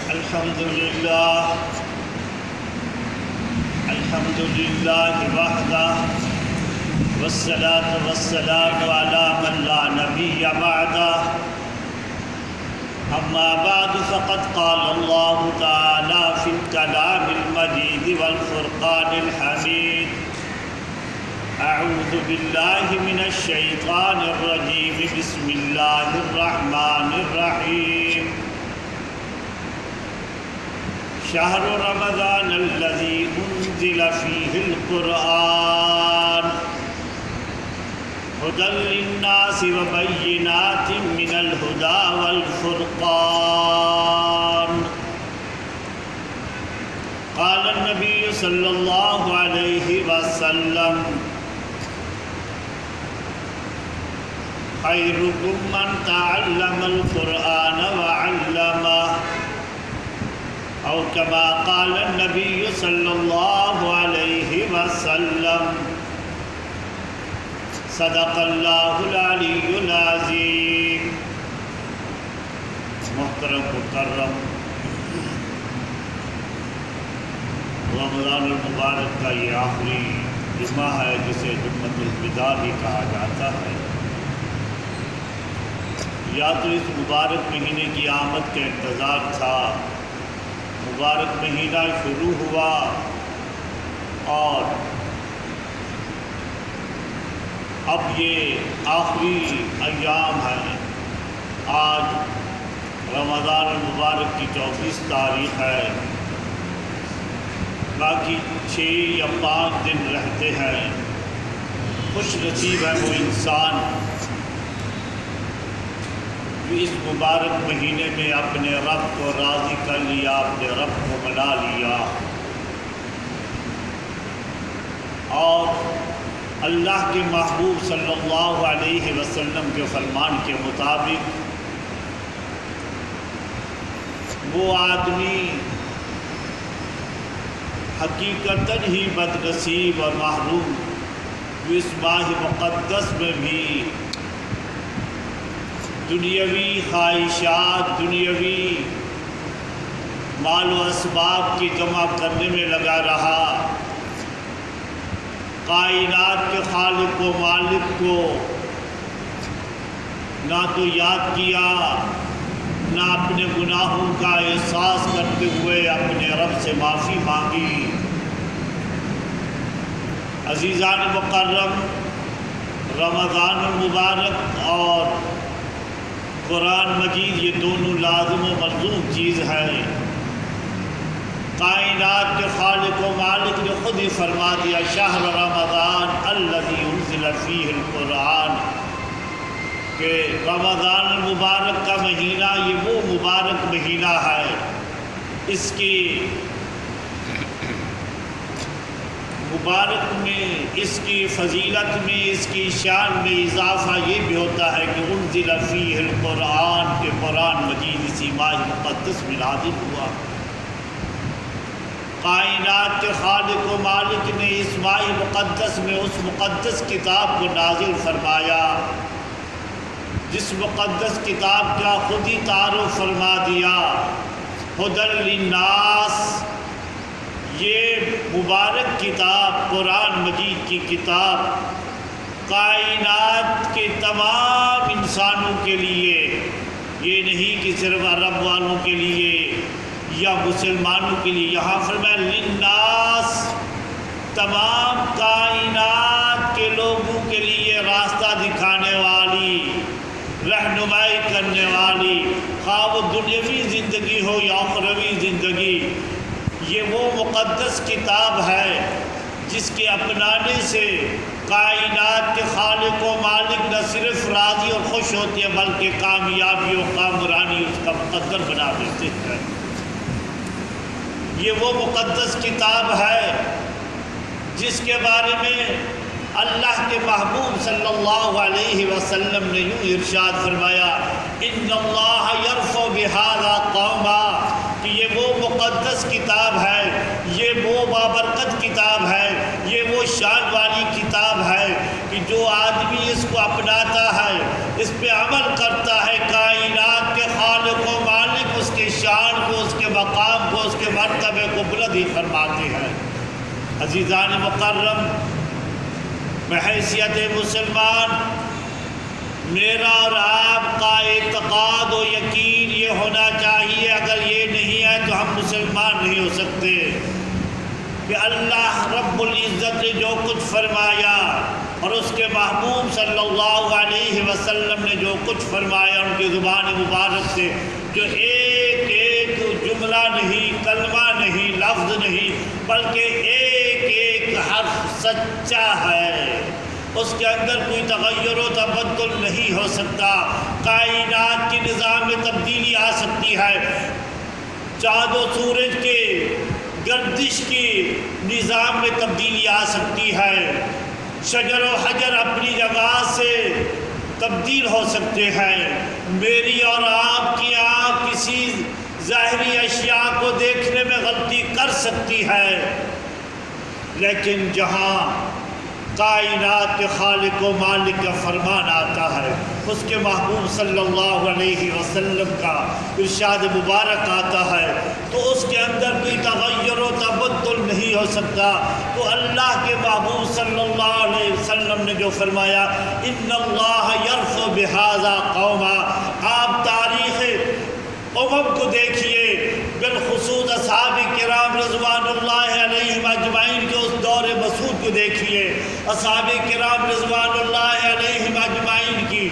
الحمد لله وحده والصلاة والسلام على من لا نبي بعده أما بعد فقد قال الله تعالى في الكلام المجيد والفرقان الحميد أعوذ بالله من الشيطان الرجيم بسم الله الرحمن الرحيم شهر رمضان الذي أنزل فيه القرآن هدى للناس وبينات من الهدى والفرقان قال النبي صلى الله عليه وسلم خيركم من تعلم القرآن وعلمه أو كما قال النبي صلى الله عليه وسلم صدق الله العلي العظيم. محترم مکرم، رمضان المبارک کا یہ آخری جمعہ ہے جسے جمعۃ الوداع بھی کہا جاتا ہے. یا تو اس مبارک مہینے کی آمد کا انتظار تھا، مبارک مہینہ شروع ہوا اور اب یہ آخری ایام ہیں. آج رمضان المبارک کی 24 تاریخ ہے، باقی 6 یا 5 دن رہتے ہیں. خوش نصیب ہے وہ انسان جو اس مبارک مہینے میں اپنے رب کو راضی کر لیا، اپنے رب کو منا لیا اور اللہ کے محبوب صلی اللہ علیہ وسلم کے فرمان کے مطابق وہ آدمی حقیقتاً ہی بد نصیب اور محروم جو اس ماہ مقدس میں بھی دنیاوی خواہشات، دنیاوی مال و اسباب کی جمع کرنے میں لگا رہا، کائنات کے خالق و مالک کو نہ تو یاد کیا، نہ اپنے گناہوں کا احساس کرتے ہوئے اپنے رب سے معافی مانگی. عزیزان مکرم، رمضان المبارک اور قرآن مجید یہ دونوں لازم و ملزوم چیز ہے. کائنات کے خالق و مالک نے خود ہی فرما دیا شہر رمضان الذی انزل فیہ القرآن، کہ رمضان المبارک کا مہینہ یہ وہ مبارک مہینہ ہے. اس کی مبارک میں، اس کی فضیلت میں، اس کی شان میں اضافہ یہ بھی ہوتا ہے کہ انزل فیہ القرآن، کہ قرآن مجید اسی ماہ مقدس میں نازل ہوا. کائنات کے خالق و مالک نے اس ماہ مقدس میں اس مقدس کتاب کو نازل فرمایا جس مقدس کتاب کا خود ہی تعارف فرما دیا، ہدی للناس. یہ مبارک کتاب قرآن مجید کی کتاب کائنات کے تمام انسانوں کے لیے، یہ نہیں کہ صرف عرب والوں کے لیے یا مسلمانوں کے لیے. یہاں فرمایا للناس، تمام کائنات کے لوگوں کے لیے راستہ دکھانے والی، رہنمائی کرنے والی، خواہ وہ دنیاوی زندگی ہو یا اخروی زندگی. یہ وہ مقدس کتاب ہے جس کے اپنانے سے کائنات کے خالق و مالک نہ صرف راضی اور خوش ہوتے ہیں بلکہ کامیابی و کامرانی اس کا مقدر بنا دیتے ہیں. یہ وہ مقدس کتاب ہے جس کے بارے میں اللہ کے محبوب صلی اللہ علیہ وسلم نے یوں ارشاد فرمایا ان اللہ یرفع بہذا قوما، کہ یہ وہ مقدس کتاب ہے، یہ وہ بابرکت کتاب ہے، یہ وہ شان والی کتاب ہے کہ جو آدمی اس کو اپناتا ہے، اس پہ عمل کرتا ہے، کائنات کے خالق و مالک اس کے شان کو، اس کے کو بلند فرماتے ہیں۔ عزیزان مکرم، بحیثیت مسلمان میرا اور آپ کا اعتقاد و یقین یہ ہونا چاہیے، اگر یہ نہیں ہے تو ہم مسلمان نہیں ہو سکتے، کہ اللہ رب العزت نے جو کچھ فرمایا اور اس کے محبوب صلی اللہ علیہ وسلم نے جو کچھ فرمایا ان کی زبان مبارک سے، جو ایک ایک جملہ نہیں، کلمہ نہیں، لفظ نہیں، بلکہ ایک ایک حرف سچا ہے، اس کے اندر کوئی تغیر و تبدل نہیں ہو سکتا۔ کائنات کے نظام میں تبدیلی آ سکتی ہے، چاند و سورج کے گردش کی نظام میں تبدیلی آ سکتی ہے، شجر و حجر اپنی جگہ سے تبدیل ہو سکتے ہیں، میری اور آپ کی آنکھ کسی ظاہری اشیاء کو دیکھنے میں غلطی کر سکتی ہے، لیکن جہاں کائنات کے خالق و مالک کا فرمان آتا ہے، اس کے محبوب صلی اللہ علیہ وسلم کا ارشاد مبارک آتا ہے، تو اس کے اندر کوئی تغیر و تبدل نہیں ہو سکتا۔ تو اللہ کے محبوب صلی اللہ علیہ وسلم نے جو فرمایا ان اللہ یرفع بہذا قوما، آپ تاریخ کو دیکھیے، بالخصوص اصحاب کرام رضوان اللہ علیہم اجمعین کے اس دور مسعود کو دیکھیے، اصحاب کرام رضوان اللہ علیہم اجمعین کی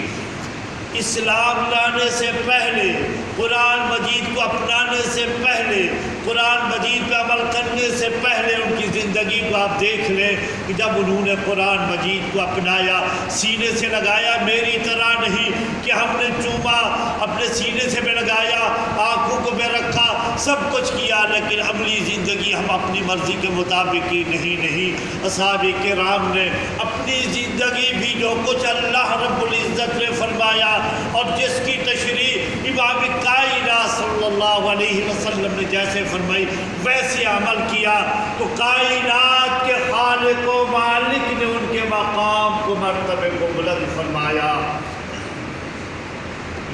اسلام لانے سے پہلے، قرآن مجید کو اپنانے سے پہلے، قرآن مجید پہ عمل کرنے سے پہلے ان کی زندگی کو آپ دیکھ لیں کہ جب انہوں نے قرآن مجید کو اپنایا، سینے سے لگایا، میری طرح نہیں کہ ہم نے چوما اپنے سینے سے بھی لگایا، آنکھوں کو بھی رکھا، سب کچھ کیا، لیکن عملی زندگی ہم اپنی مرضی کے مطابق کی نہیں۔ اصحاب کرام نے اپنی زندگی بھی جو کچھ اللہ رب العزت نے فرمایا اور جس کی تشریح امام کائنات صلی اللہ علیہ وسلم نے جیسے فرمائی ویسے عمل کیا، تو کائنات کے خالق و مالک نے ان کے مقام کو، مرتبے کو بلند فرمایا۔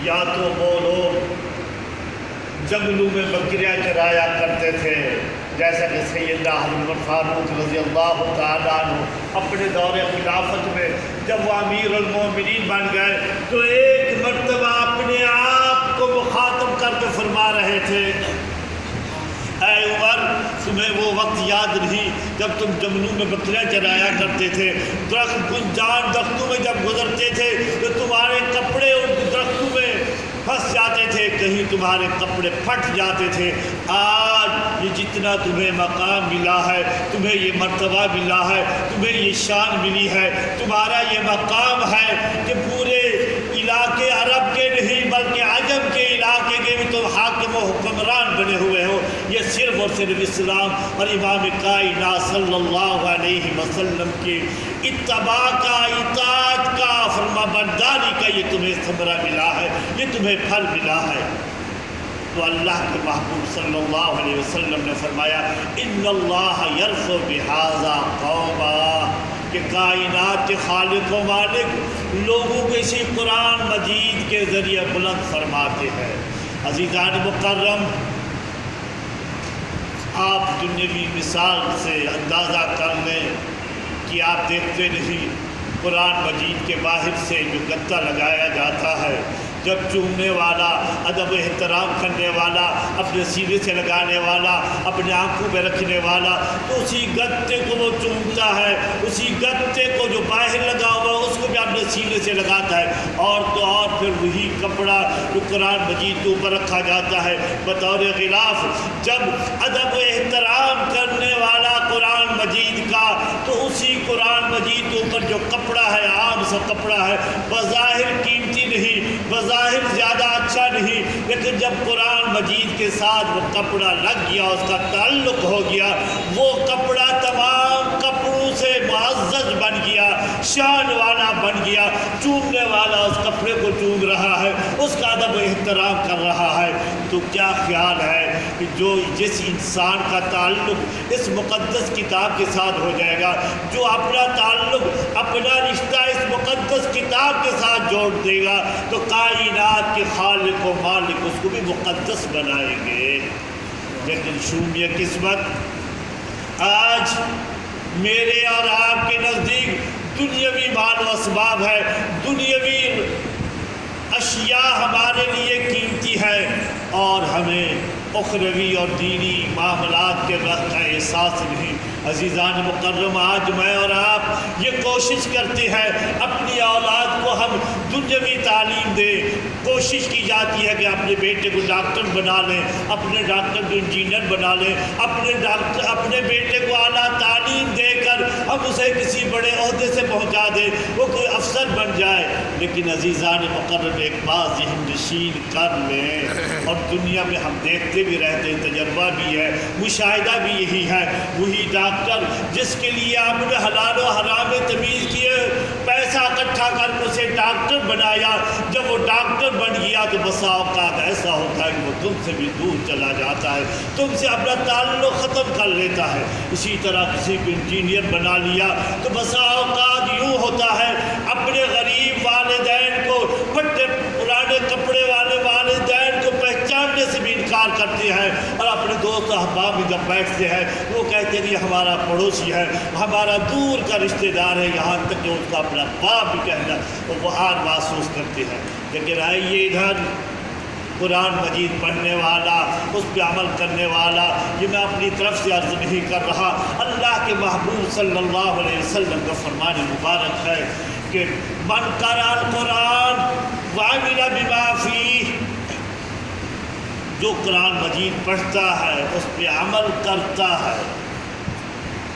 یا تو وہ لوگ جنگلوں میں بکریاں چرایا کرتے تھے، جیسا کہ سیدنا حضرت فاروق رضی اللہ تعالیٰ عنہ اپنے دور خلافت میں جب وہ امیر المومنین بن گئے تو ایک مرتبہ اپنے آپ کو مخاطب کر کے فرما رہے تھے، اے عمر، تمہیں وہ وقت یاد نہیں جب تم جنگلوں میں بکریاں چرایا کرتے تھے، درخت گنجان درختوں میں جب گزرتے تھے تو تمہارے کپڑے ان درختوں میں پھنس جاتے تھے، کہیں تمہارے کپڑے پھٹ جاتے تھے۔ آج یہ جتنا تمہیں مقام ملا ہے، تمہیں یہ مرتبہ ملا ہے، تمہیں یہ شان ملی ہے، تمہارا یہ مقام ہے کہ پورے علاقے عرب کے نہیں بلکہ عجم کے علاقے کے بھی تم حاکم و حکمران بنے ہوئے ہو، یہ صرف اور صرف اسلام اور امام کائنات صلی اللہ علیہ وسلم کی اتباع کا، اطاعت کا، فرما برداری کا یہ تمہیں ثمرہ ملا ہے، یہ تمہیں پھل ملا ہے۔ تو اللہ کے محبوب صلی اللہ علیہ وسلم نے فرمایا ان اللہ یرفع بہذا قوما، کہ کائنات کے خالق و مالک لوگوں کو اسی قرآن مجید کے ذریعے بلند فرماتے ہیں۔ عزیزان مکرم، آپ دنیاوی مثال سے اندازہ کر لیں کہ آپ دیکھتے نہیں قرآن مجید کے باہر سے جو گدا لگایا جاتا ہے، جب چومنے والا، ادب و احترام کرنے والا، اپنے سینے سے لگانے والا، اپنے آنکھوں میں رکھنے والا، تو اسی گتے کو وہ چومتا ہے، اسی گتے کو جو باہر لگا ہوا اس کو بھی اپنے سینے سے لگاتا ہے، اور تو اور پھر وہی کپڑا جو قرآن مجید کے اوپر رکھا جاتا ہے بطور غلاف، جب ادب و احترام کرنے والا قرآن مجید کا، تو اسی قرآن مجید کے اوپر جو کپڑا ہے، عام سا کپڑا ہے، بظاہر قیمتی نہیں، ظاہر زیادہ اچھا نہیں، لیکن جب قرآن مجید کے ساتھ وہ کپڑا لگ گیا، اس کا تعلق ہو گیا، وہ کپڑا تمام کپڑوں سے معزز بن گیا، شان والا بن گیا، چومنے والا اس کپڑے کو چوم رہا ہے، اس کا ادب و احترام کر رہا ہے۔ تو کیا خیال ہے کہ جس انسان کا تعلق اس مقدس کتاب کے ساتھ ہو جائے گا، جو اپنا تعلق، اپنا رشتہ اس مقدس کتاب کے ساتھ جوڑ دے گا، تو کائنات کے خالق و مالک اس کو بھی مقدس بنائیں گے۔ لیکن شومیہ قسمت آج میرے اور آپ کے نزدیک دنیاوی مال و اسباب ہے، دنیاوی اشیاء ہمارے لیے قیمتی ہے، اور ہمیں اخروی اور دینی معاملات کے وقت کا احساس نہیں۔ عزیزان مکرم، آج میں اور آپ یہ کوشش کرتے ہیں اپنی اولاد کو ہم دنیاوی تعلیم دیں، کوشش کی جاتی ہے کہ اپنے بیٹے کو ڈاکٹر بنا لیں، اپنے ڈاکٹر کو انجینئر بنا لیں، اپنے بیٹے کو اعلیٰ تعلیم دے کر ہم اسے کسی بڑے عہدے سے پہنچا دیں، وہ کوئی افسر بن جائے۔ لیکن عزیزان مقرر ایک بات ذہن نشین کر لیں، اور دنیا میں ہم دیکھتے بھی رہتے ہیں، تجربہ بھی ہے، مشاہدہ بھی یہی ہے، وہی ڈاکٹر جس کے لیے آپ نے حلال و حرام میں تمیز کیے، پیسہ اکٹھا کر کے اسے ڈاکٹر بنایا، جب وہ ڈاکٹر بن گیا تو بسا اوقات ایسا ہوتا ہے کہ وہ تم سے بھی دور چلا جاتا ہے، تم سے اپنا تعلق ختم کر لیتا ہے۔ اسی طرح کسی کو انجینئر بنا لیا تو بسا اوقات یوں ہوتا ہے اپنے غریب والدین کو، پھٹے پرانے کپڑے والے والدین کو پہچاننے سے بھی انکار کرتے ہیں، اور اپنے دوست احباب میں جب بیٹھتے ہیں وہ کہتے ہیں یہ ہمارا پڑوسی ہے، ہمارا دور کا رشتہ دار ہے، یہاں تک کہ اس کا اپنا باپ بھی کہنا وہ بہار محسوس کرتے ہیں۔ لیکن آئیے ادھر قرآن مجید پڑھنے والا، اس پہ عمل کرنے والا، یہ میں اپنی طرف سے عرض نہیں کر رہا، اللہ کے محبوب صلی اللہ علیہ وسلم کا فرمان مبارک ہے کہ من قرأ القرآن وعمل بما فیہ، جو قرآن مجید پڑھتا ہے اس پہ عمل کرتا ہے،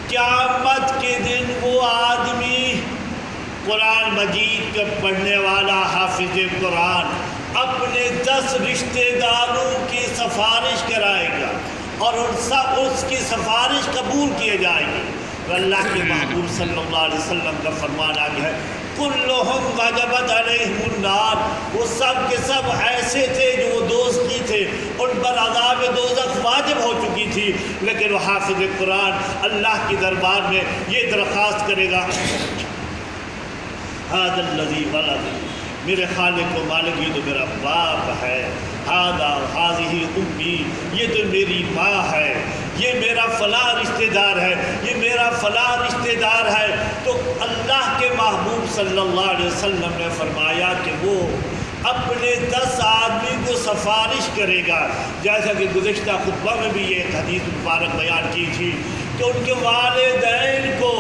قیامت کے دن وہ آدمی قرآن مجید کے پڑھنے والا حافظ قرآن اپنے 10 رشتہ داروں کی سفارش کرائے گا، اور اس کی سفارش قبول کیے جائے گی۔ اللہ کے محبوب صلی اللہ علیہ وسلم کا فرمان آگیا ہے کلہم وجبت علیہم النار، وہ سب کے سب ایسے تھے جو وہ دوزخی تھے، ان پر عذاب دوزخ واجب ہو چکی تھی، لیکن وہ حافظ قرآن اللہ کے دربار میں یہ درخواست کرے گا ھذا الذی ولدی، میرے خالق و مالک یہ تو میرا باپ ہے، ھذا ھذہ امی، یہ تو میری ماں ہے، یہ میرا فلاں رشتہ دار ہے، یہ میرا فلاں رشتہ دار ہے۔ تو اللہ کے محبوب صلی اللہ علیہ وسلم نے فرمایا کہ وہ اپنے 10 آدمی کو سفارش کرے گا، جیسا کہ گزشتہ خطبہ میں بھی یہ حدیث مبارک بیان کی تھی کہ ان کے والدین کو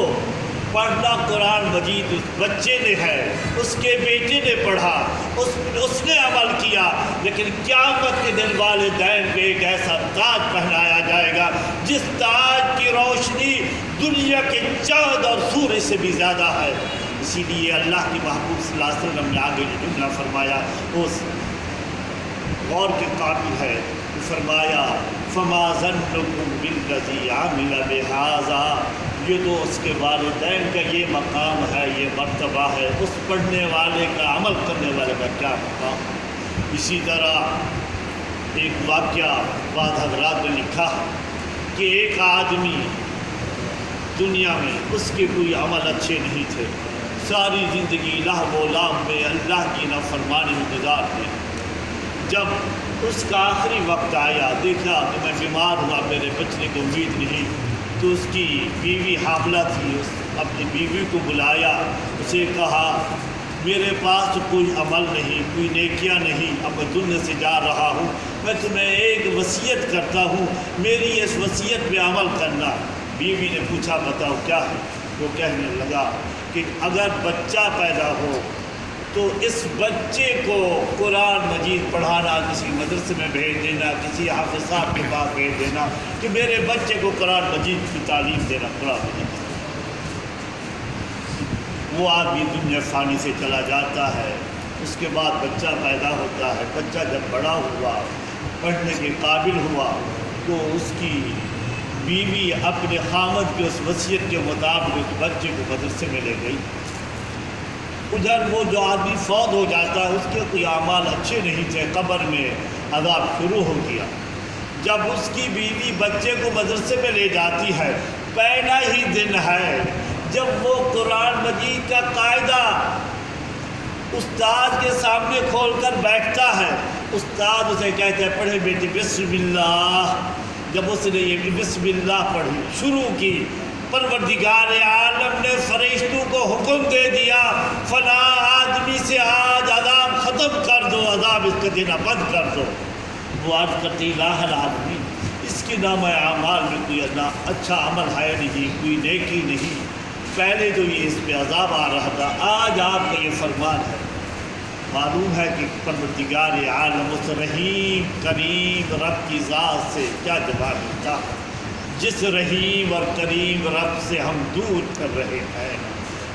پڑھنا قرآن مجید اس بچے نے ہے، اس کے بیٹے نے پڑھا، اس نے عمل کیا، لیکن قیامت کے دن والدین کو ایک ایسا تاج پہنایا جائے گا جس تاج کی روشنی دنیا کے چاند اور سورج سے بھی زیادہ ہے۔ اسی لیے اللہ کی محبوب صلی اللہ علیہ وسلم نے آگے جو جملہ فرمایا اس غور کے قابل ہے، فرمایا فما ظنکم بالذی عمل بہذا، یہ تو اس کے والدین کا یہ مقام ہے، یہ مرتبہ ہے، اس پڑھنے والے کا، عمل کرنے والے کا کیا مقام۔ اسی طرح ایک واقعہ بعض حضرات نے لکھا کہ ایک آدمی دنیا میں اس کے کوئی عمل اچھے نہیں تھے، ساری زندگی لہو و لعب میں اللہ کی نافرمانی میں گزار دی۔ جب اس کا آخری وقت آیا، دیکھا کہ میں بیمار ہوا، میرے بچنے کو امید نہیں، تو اس کی بیوی حاملہ تھی، اس اپنی بیوی کو بلایا، اسے کہا میرے پاس کوئی عمل نہیں، کوئی نیکیاں نہیں، اب میں دنیا سے جا رہا ہوں، میں تمہیں ایک وصیت کرتا ہوں، میری اس وصیت پہ عمل کرنا۔ بیوی نے پوچھا بتاؤ کیا ہے؟ وہ کہنے لگا کہ اگر بچہ پیدا ہو تو اس بچے کو قرآن مجید پڑھانا، کسی مدرسے میں بھیج دینا، کسی حافظ صاحب کے پاس بھیج دینا کہ میرے بچے کو قرآن مجید کی تعلیم دینا، قرآن مجید۔ وہ آدمی دنیا فانی سے چلا جاتا ہے، اس کے بعد بچہ پیدا ہوتا ہے، بچہ جب بڑا ہوا، پڑھنے کے قابل ہوا، تو اس کی بیوی اپنے خامد کے اس وصیت کے مطابق اس بچے کو مدرسے میں لے گئی۔ ادھر وہ جو آدمی فوت ہو جاتا ہے اس کے کوئی اعمال اچھے نہیں تھے، قبر میں عذاب شروع ہو گیا۔ جب اس کی بیوی بچے کو مدرسے میں لے جاتی ہے، پہلا ہی دن ہے جب وہ قرآن مجید کا قاعدہ استاد کے سامنے کھول کر بیٹھتا ہے، استاد اسے کہتے ہیں پڑھے بیٹی بسم اللہ، جب اس نے یہ بسم اللہ پڑھی شروع کی، پروردگار عالم نے فرشتوں کو حکم دے دیا فلاں آدمی سے آج عذاب ختم کر دو، عذاب اس کا دینا بند کر دو۔ وہ عرض کرتی الہ العالمین، اس کے نام اعمال میں کوئی اللہ اچھا عمل ہے نہیں، کوئی نیکی نہیں، پہلے تو یہ اس پہ عذاب آ رہا تھا، آج آپ کا یہ فرمان ہے۔ معلوم ہے کہ پروردگار عالم اس رحیم کریم رب کی ذات سے کیا جواب ملتا، جس رحیم اور کریم رب سے ہم دور کر رہے ہیں۔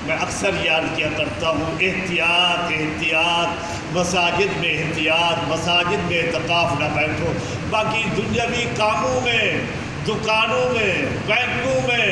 میں اکثر یاد کیا کرتا ہوں احتیاط احتیاط، مساجد میں احتیاط، مساجد میں اعتکاف نہ بیٹھو، باقی دنیاوی کاموں میں، دکانوں میں، بینکوں میں،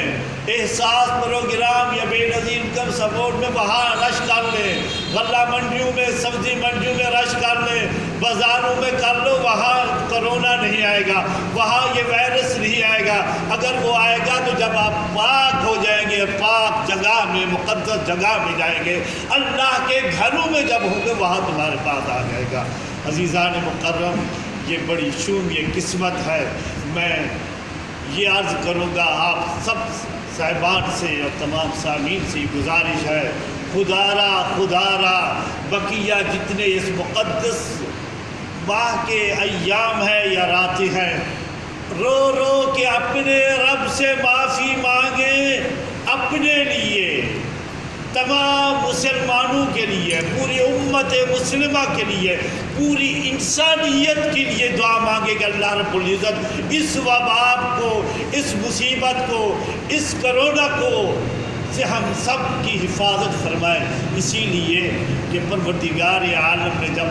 احساس پروگرام یا بے نظیر انکم سپورٹ میں وہاں رش کر لیں، غلہ منڈیوں میں، سبزی منڈیوں میں رش کر لیں، بازاروں میں کر لو، وہاں کرونا نہیں آئے گا، وہاں یہ وائرس نہیں آئے گا۔ اگر وہ آئے گا تو جب آپ پاک ہو جائیں گے، پاک جگہ میں، مقدس جگہ میں جائیں گے، اللہ کے گھروں میں جب ہوں گے وہاں تمہارے پاس آ جائے گا۔ عزیزان مکرم، یہ بڑی شوم یہ قسمت ہے۔ میں یہ عرض کروں گا آپ سب صاحبان سے اور تمام سامعین سے گزارش ہے، خدارا بقیہ جتنے اس مقدس ماہ کے ایام ہیں یا راتیں ہیں، رو رو کے اپنے رب سے معافی مانگیں، اپنے لیے، تمام مسلمانوں کے لیے، پوری امت مسلمہ کے لیے، پوری انسانیت کے لیے دعا مانگے کہ اللہ رب العزت اس وبا کو، اس مصیبت کو، اس کرونا کو سے ہم سب کی حفاظت فرمائے۔ اسی لیے کہ پروردگار عالم نے جب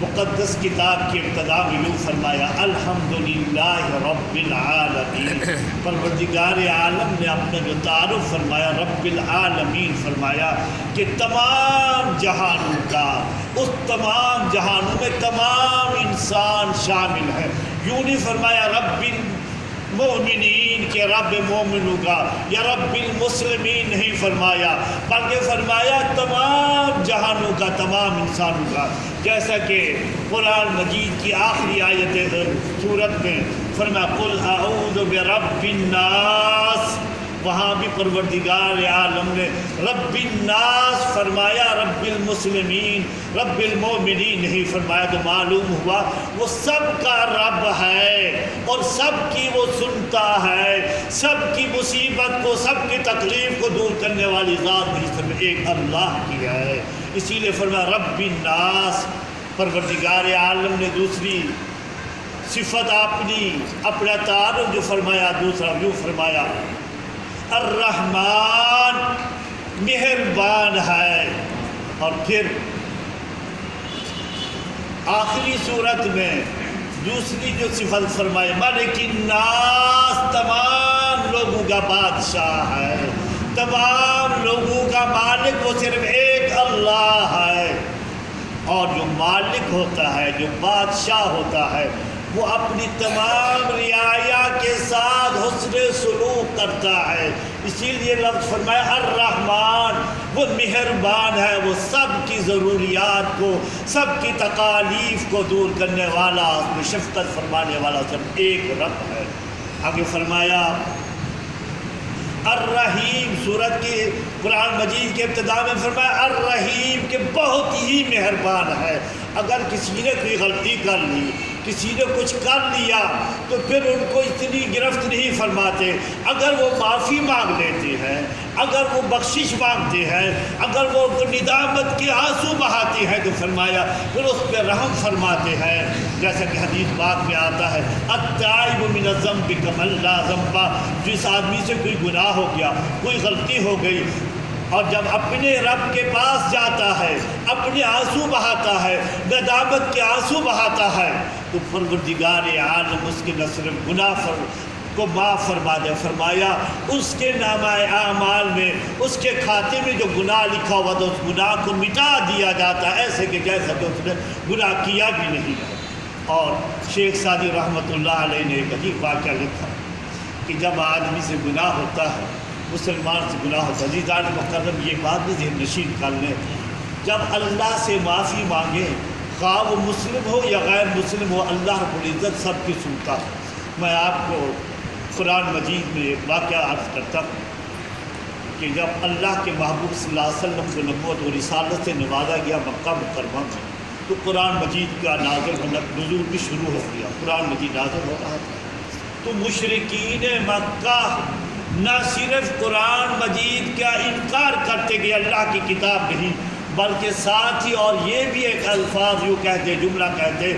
مقدس کتاب کی ابتدا میں یوں فرمایا الحمدللہ رب العالمین، پروردگار عالم نے اپنا جو تعارف فرمایا رب العالمین فرمایا کہ تمام جہانوں کا، اس تمام جہانوں میں تمام انسان شامل ہے۔ یوں نہیں فرمایا رب المؤمنین کہ رب مومنوں کا یا رب المسلمین نہیں فرمایا، بلکہ فرمایا تمام جہانوں کا، تمام انسانوں کا۔ جیسا کہ قرآن مجید کی آخری آیت سورت میں فرمایا قل اعوذ برب الناس، وہاں بھی پروردگار عالم نے رب الناس فرمایا، رب المسلمین، رب المؤمنین نہیں فرمایا، تو معلوم ہوا وہ سب کا رب ہے اور سب کی وہ سنتا ہے، سب کی مصیبت کو، سب کی تکلیف کو دور کرنے والی ذات نہیں، صرف ایک اللہ کی ہے۔ اسی لیے فرمایا رب الناس۔ پروردگار عالم نے دوسری صفت اپنا تعارف جو فرمایا، دوسرا یوں فرمایا الرحمن، مہربان ہے، اور پھر آخری صورت میں دوسری جو صفت فرمائے مالک الناس، تمام لوگوں کا بادشاہ ہے، تمام لوگوں کا مالک وہ صرف ایک اللہ ہے۔ اور جو مالک ہوتا ہے، جو بادشاہ ہوتا ہے، وہ اپنی تمام رعایا کے ساتھ حسن سلوک کرتا ہے۔ اسی لیے لفظ فرمایا الرحمن، وہ مہربان ہے، وہ سب کی ضروریات کو، سب کی تکالیف کو دور کرنے والا، اس میں شفقت فرمانے والا صرف ایک رب ہے۔ آگے فرمایا الرحیم، سورت کی قرآن مجید کے ابتدا میں فرمایا الرحیم کہ بہت ہی مہربان ہے۔ اگر کسی نے کوئی غلطی کر لی، کسی نے کچھ کر لیا، تو پھر ان کو اتنی گرفت نہیں فرماتے، اگر وہ معافی مانگ لیتے ہیں، اگر وہ بخشش مانگتے ہیں، اگر وہ ندامت کے آنسو بہاتے ہیں، تو فرمایا پھر اس پہ رحم فرماتے ہیں۔ جیسا کہ حدیث پاک میں آتا ہے التائب من الذنب کمن لا ذنب، جس آدمی سے کوئی گناہ ہو گیا، کوئی غلطی ہو گئی، اور جب اپنے رب کے پاس جاتا ہے، اپنے آنسو بہاتا ہے، ندامت کے آنسو بہاتا ہے، تو پروردگار عالم اس کے نہ صرف گناہ کو معاف فرما دے، فرمایا اس کے نامہ اعمال میں، اس کے کھاتے میں جو گناہ لکھا ہوا تو اس گناہ کو مٹا دیا جاتا ہے، ایسے کہ جیسا کہ اس نے گناہ کیا بھی نہیں ہے۔ اور شیخ سعدی رحمۃ اللہ علیہ نے ایک عجیب واقعہ لکھا کہ جب آدمی سے گناہ ہوتا ہے، مسلمان سے گناہ ہوتا ہے، عزیزان مکرم یہ بات بھی ذہن نشین کر لیں، جب اللہ سے معافی مانگے، خواہ وہ مسلم ہو یا غیر مسلم ہو، اللہ رب العزت سب کی سنتا ہے۔ میں آپ کو قرآن مجید میں ایک واقعہ عرض کرتا ہوں کہ جب اللہ کے محبوب صلی اللہ علیہ وسلم کو نبوت و رسالت سے نوازا گیا مکہ مکرمہ میں، تو قرآن مجید کا نزول بھی شروع ہو گیا، قرآن مجید نازل ہو رہا تھا۔ تو مشرکین مکہ نہ صرف قرآن مجید کا انکار کرتے کہ اللہ کی کتاب نہیں، بلکہ ساتھ ہی اور یہ بھی ایک الفاظ یوں کہتے، جملہ کہتے،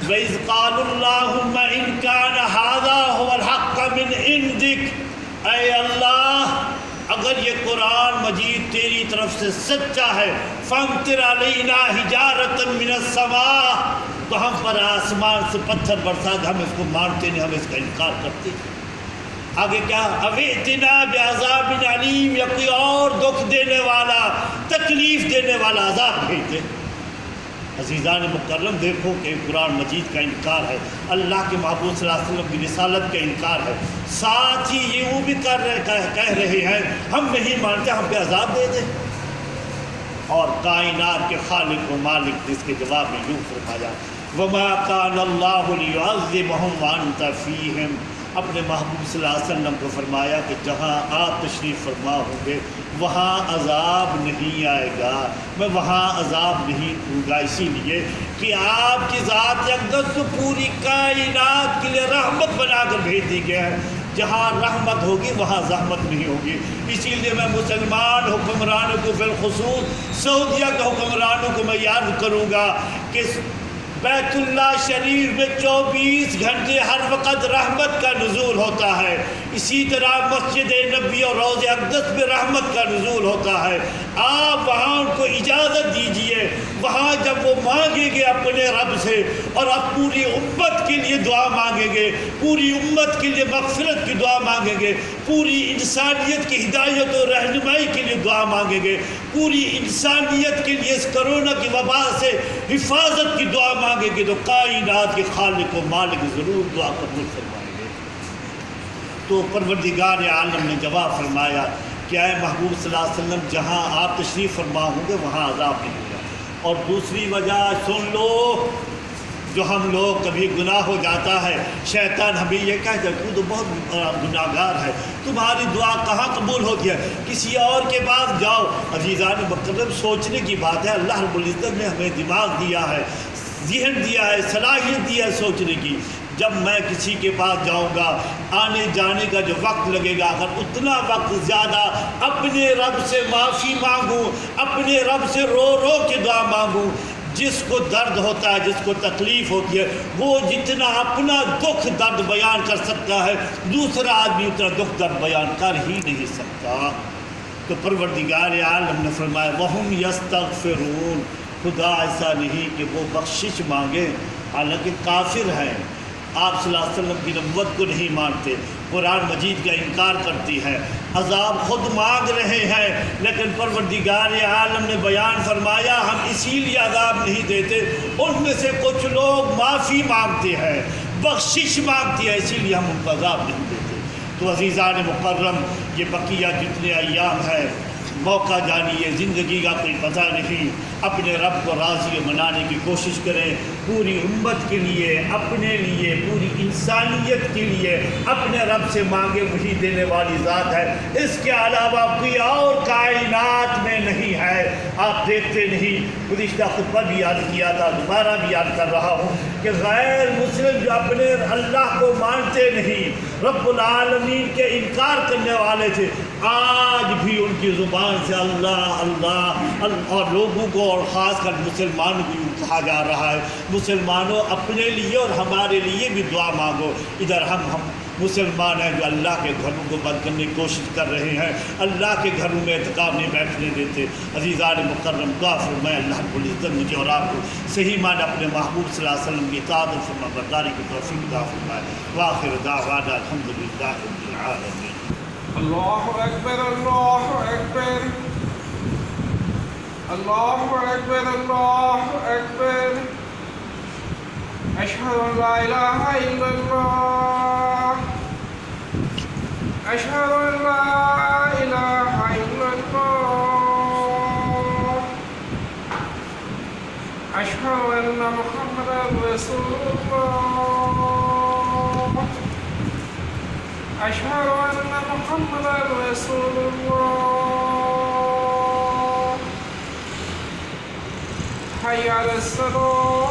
وَإِذْ قَالُوا اللَّهُمَّ إِنْ كَانَ هَذَا هُوَ الْحَقَّ مِنْ عِنْدِكَ، اے اللہ اگر یہ قرآن مجید تیری طرف سے سچا ہے، فَامْطِرْ عَلَيْنَا حِجَارَةً مِنَ السَّمَاءِ، تو ہم پر آسمان سے پتھر برسا دے، ہم اس کو مانتے نہیں، ہم اس کا انکار کرتے ہیں۔ آگے کیا، اوِئْتِنَا بِعَذَابٍ عَلِيمٍ، یا کوئی اور دکھ دینے والا، تکلیف دینے والا عذاب بھیج دے۔ عزیزان مکرم دیکھو کہ قرآن مجید کا انکار ہے، اللہ کے محبوب صلی اللہ علیہ وسلم کی رسالت کا انکار ہے، ساتھ ہی یہ وہ بھی کہہ رہے ہیں ہم نہیں مانتے، ہم پہ عذاب دے دیں۔ اور کائنات کے خالق و مالک جس کے جواب میں یوں فرمایا، وَمَا كَانَ اللَّهُ لِيُعَذِّبَهُمْ وَأَنْتَ فِيهِمْ، اپنے محبوب صلی اللہ علیہ وسلم کو فرمایا کہ جہاں آپ تشریف فرما ہوں گے وہاں عذاب نہیں آئے گا، میں وہاں عذاب نہیں دوں گا، اسی لیے کہ آپ کی ذات اقدس تو پوری کائنات کے لیے رحمت بنا کر بھیج دی گیا ہے، جہاں رحمت ہوگی وہاں زحمت نہیں ہوگی۔ اسی لیے میں مسلمان حکمرانوں کو بالخصوص سعودیہ کے حکمرانوں کو میں یاد کروں گا کہ بیت اللہ شریف میں 24 گھنٹے ہر وقت رحمت کا نزول ہوتا ہے، اسی طرح مسجد نبی اور روضہ اقدس میں رحمت کا نزول ہوتا ہے۔ آپ وہاں ان کو اجازت دیجئے، وہاں جب وہ مانگیں گے اپنے رب سے اور اب پوری امت کے لیے دعا مانگیں گے، پوری امت کے لیے مغفرت کی دعا مانگیں گے، پوری انسانیت کی ہدایت و رہنمائی کے لیے دعا مانگیں گے، پوری انسانیت کے لیے اس کرونا کی وبا سے حفاظت کی دعا مانگیں گے، تو کائنات کے خالق و مالک ضرور دعا قبول فرمائیں گے۔ تو پروردگار عالم نے جواب فرمایا کہ اے محبوب صلی اللہ علیہ وسلم جہاں آپ تشریف فرما ہوں گے وہاں عذاب نہیں ہوگا۔ اور دوسری وجہ سن لو، جو ہم لوگ کبھی گناہ ہو جاتا ہے، شیطان ہمیں یہ کہتا ہے تو تو بہت گناہ گار ہے، تمہاری دعا کہاں قبول ہوتی ہے، کسی اور کے پاس جاؤ۔ عزیزان مکرم سوچنے کی بات ہے، اللہ رب العزت نے ہمیں دماغ دیا ہے، ذہن دیا ہے، صلاحیت دیا ہے سوچنے کی۔ جب میں کسی کے پاس جاؤں گا، آنے جانے کا جو وقت لگے گا، اگر اتنا وقت زیادہ اپنے رب سے معافی مانگوں، اپنے رب سے رو رو کے دعا مانگوں، جس کو درد ہوتا ہے، جس کو تکلیف ہوتی ہے، وہ جتنا اپنا دکھ درد بیان کر سکتا ہے، دوسرا آدمی اتنا دکھ درد بیان کر ہی نہیں سکتا۔ تو پروردگار عالم نے فرمایا وَهُمْ يَسْتَغْفِرُونَ، خدا ایسا نہیں کہ وہ بخشش مانگے، حالانکہ کافر ہیں، آپ صلی اللہ علیہ وسلم کی نبوت کو نہیں مانتے، قرآن مجید کا انکار کرتی ہے، عذاب خود مانگ رہے ہیں، لیکن پروردگار عالم نے بیان فرمایا ہم اسی لیے عذاب نہیں دیتے، ان میں سے کچھ لوگ معافی مانگتے ہیں، بخشش مانگتے ہیں، اسی لیے ہم ان کو عذاب نہیں دیتے۔ تو عزیزان مکرم یہ بقیہ جتنے ایام ہیں، موقع جانیے، زندگی کا کوئی پتہ نہیں، اپنے رب کو راضی منانے کی کوشش کریں، پوری امت کے لیے، اپنے لیے، پوری انسانیت کے لیے اپنے رب سے مانگے، وہی دینے والی ذات ہے، اس کے علاوہ کوئی اور کائنات میں نہیں ہے۔ آپ دیکھتے نہیں، گزشتہ خطبہ بھی یاد کیا تھا، دوبارہ بھی یاد کر رہا ہوں کہ غیر مسلم جو اپنے اللہ کو مانتے نہیں، رب العالمین کے انکار کرنے والے تھے، آج بھی ان کی زبان سے اللہ اللہ اور لوگوں کو اور خاص کر مسلمانوں کو یوں کہا جا رہا ہے، مسلمانوں اپنے لیے اور ہمارے لیے بھی دعا مانگو۔ ادھر ہم مسلمان ہیں جو اللہ کے گھروں کو بند کرنے کی کوشش کر رہے ہیں، اللہ کے گھروں میں اعتکاف نہیں بیٹھنے دیتے۔ عزیزان مکرم دعا فرمائے اللہ رب العزت مجھے اور آپ کو صحیح معنی اپنے محبوب صلی اللہ علیہ وسلم کی اطاعت و فرما برداری کی توفیق عطا فرمائے۔ وآخر دعوانا الحمدللہ رب العالمین۔ اللہ اکبر، اللہ اکبر، اللہ اکبر، اللہ اکبر، اشہد ان لا الہ الا اللہ، اشہد ان لا الہ الا اللہ، أشهد أن محمدا رسول الله أشهد أن محمدا رسول الله حي على الصلاة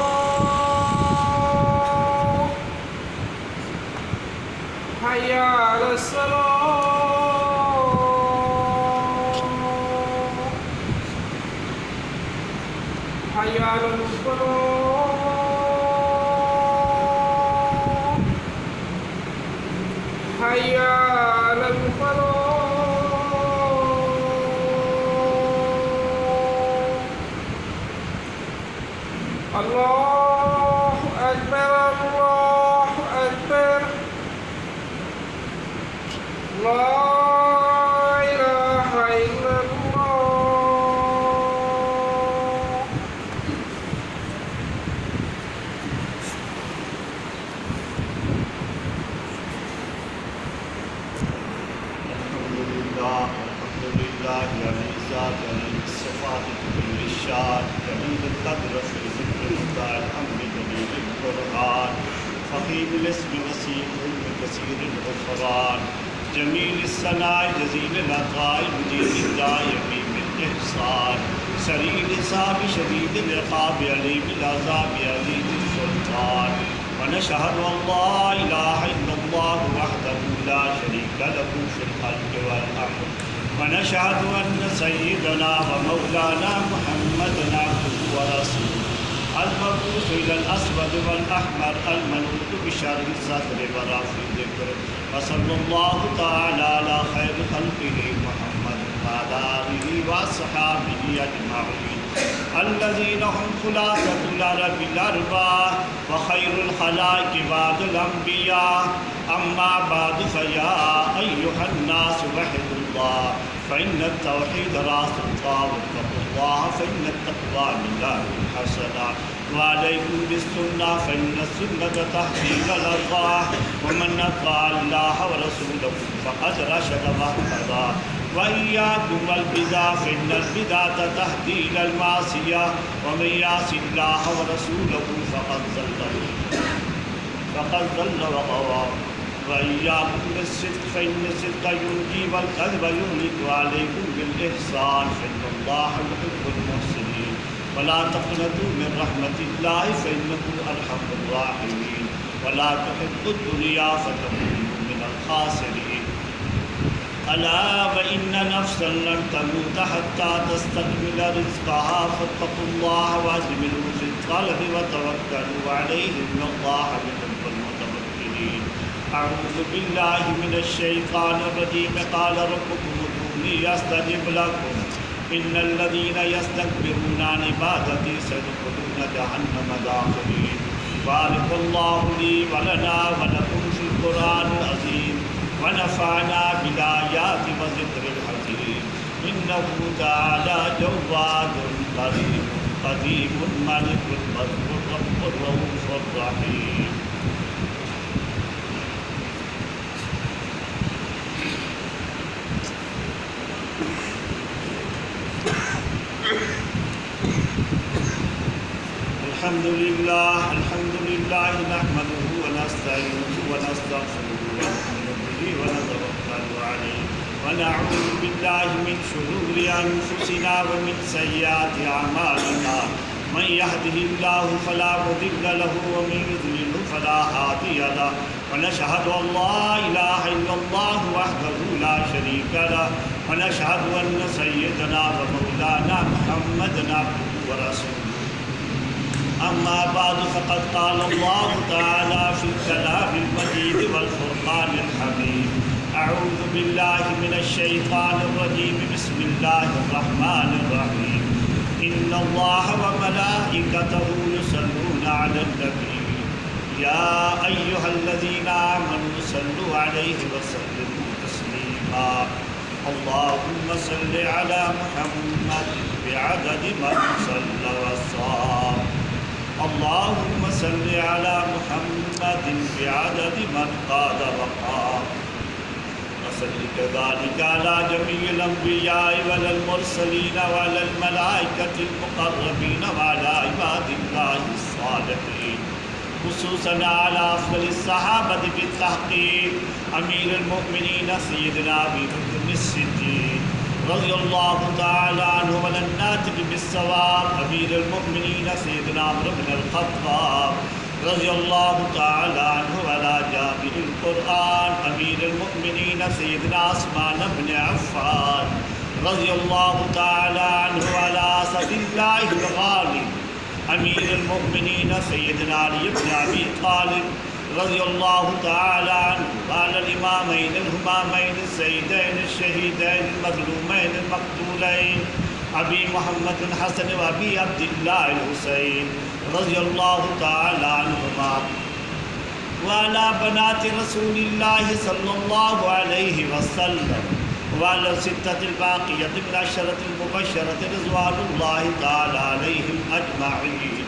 حي على الصلاة حي على الفلاح حي على الفلاح الله أكبر الله أكبر لا إله إلا الله الحمد لله على ذات الصفات كل الشان جميل القدر في ذكر الله الحمد جميل القرآن فخيم الاسم وسيم كثير الغفران جميل الثناء جزيل العطاء مجيد الداء يقيم الإحسان سريع الحساب شديد العقاب عليم العذاب عليم السلطان ونشهد أن لا إله إلا الله وحده لا شريك له في الخلق والأمر ونشهد أن سيدنا ومولانا محمدا عبده ورسوله المبعوث إلى الأسود والأحمر المنوط بشرح الصدر ورافع الذكر وصلى الله تعالى على خير خلقه محمد وعلى آله وأصحابه أجمعين الذين هم خلاصة العرب الأربعة وخير الخلائق بعد الأنبياء أما بعد فيا أيها الناس وحدوا الله فإن التوحيد رأس الطاعة واتقوا الله فإن التقوى لله الحسنة وعليكم بالسنة فإن السنة تهدي إلى الطاعة ومن أطاع الله ورسوله فقد رشد واهتدى وإياكم والبدع فإن البدعة تهدي إلى المعصية ومن يعص الله ورسوله فقد ضل وغوى وإياكم بالصدق فإن الصدق ينجي والكذب يهلك وعليكم بالإحسان فإن الله يحب المحسنين ولا تقنطوا من رحمة الله فإنه أرحم الراحمين ولا تحبوا الدنيا فتكونوا من الخاسرين ألا وإن نفسا لن تموت حتى تستكمل رزقها فاتقوا الله وأجملوا في الطلب وتوكلوا عليه إن الله يحب المتوكلين أعوذ بالله من الشيطان الرجيم قال ربكم ادعوني أستجب لكم إن الذين يستكبرون عن عبادتي سيدخلون جهنم داخرين بارك الله لي ولنا ولكم في القرآن العظيم ونفعنا بالآيات وذكر الحكيم إنه تعالى جواد كريم قديم ملك البر رب الرؤوف الرحيم الحمد لله نحمده ونستعينه ونستغفره ونؤمن به ونتوكل عليه ونعوذ بالله من شرور أنفسنا ومن سيئات أعمالنا من يهده الله فلا مضل له ومن يضلل فلا هادي له ونشهد أن لا إله إلا الله وحده لا شريك له ونشهد أن سيدنا ومولانا محمدا عبده ورسوله أما بعد فقد قال الله تعالى في الكلام المجيد والفرقان الحميد أعوذ بالله من الشيطان الرجيم بسم الله الرحمن الرحيم إن الله وملائكته يصلون على النبي يا أيها الذين آمنوا صلوا عليه وسلموا تسليما اللهم صل على محمد بعدد من صلى وصام اللهم صل على محمد بعدد من قاد وقام وصل كذلك على جميع الأنبياء والمرسلين وعلى الملائكة المقربين وعلى عباد الله الصالحين خصوصا على أفضل الصحابة بالتحقيق أمير المؤمنين سيدنا أبي بكر الصديق رضي الله تعالى عنه وعلى الناطق بالصواب أمير المؤمنين سيدنا عمرو بن الخطاب رضي الله تعالى عنه وعلى جابر القرآن أمير المؤمنين سيدنا عثمان بن عفان رضي الله تعالى عنه وعلى أسد الله الغالب أمير المؤمنين سيدنا علي بن أبي طالب رضي الله تعالى عنه وعلى الإمامين الهمامين السيدين الشهيدين المظلومين المقتولين أبي محمد الحسن وأبي عبد الله الحسين رضي الله تعالى عنهما وعلى بنات رسول الله صلى الله عليه وسلم وعلى الستة الباقية من عشرة المبشرة رضوان الله تعالى عليهم أجمعين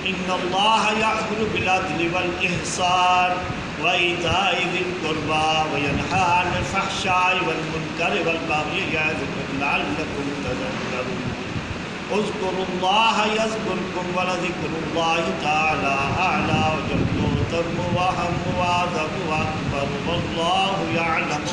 إن الله يأمر بالعدل والإحسان وإيتاء ذي القربى وينهى عن الفحشاء والمنكر والبغي يعظكم لعلكم تذكرون اذكروا الله يذكركم ولذكر الله تعالى أعلى وجل وتم وهم وأعظم وأكبر والله يعلم